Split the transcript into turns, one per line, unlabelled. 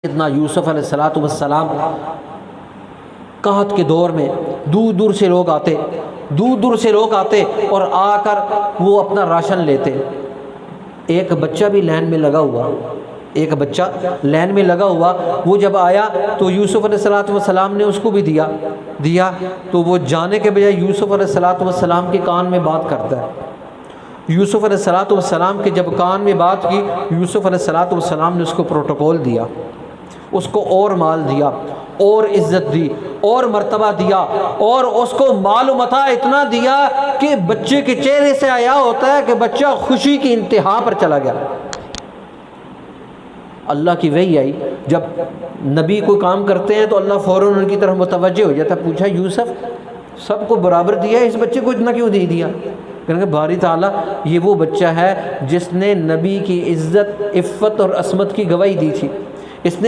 سیدنا یوسف علیہ السلام قحط کے دور میں دور دور سے لوگ آتے اور آ کر وہ اپنا راشن لیتے۔ ایک بچہ بھی لائن میں لگا ہوا وہ جب آیا تو یوسف علیہ السلام نے اس کو بھی دیا تو وہ جانے کے بجائے یوسف علیہ السلام کے کان میں بات کرتا ہے۔ یوسف علیہ السلام کے جب کان میں بات کی، یوسف علیہ السلام نے اس کو پروٹوکول دیا، اس کو اور مال دیا اور عزت دی اور مرتبہ دیا، اور اس کو مال و متاع اتنا دیا کہ بچے کے چہرے سے حیا ہوتا ہے کہ بچہ خوشی کی انتہا پر چلا گیا۔ اللہ کی وحی آئی، جب نبی کوئی کام کرتے ہیں تو اللہ فوراً ان کی طرف متوجہ ہو جاتا ہے۔ پوچھا یوسف سب کو برابر دیا، اس بچے کو اتنا کیوں دے دیا؟ کہنے کہ باری تعالیٰ یہ وہ بچہ ہے جس نے نبی کی عزت، عفت اور عصمت کی گواہی دی تھی، اس نے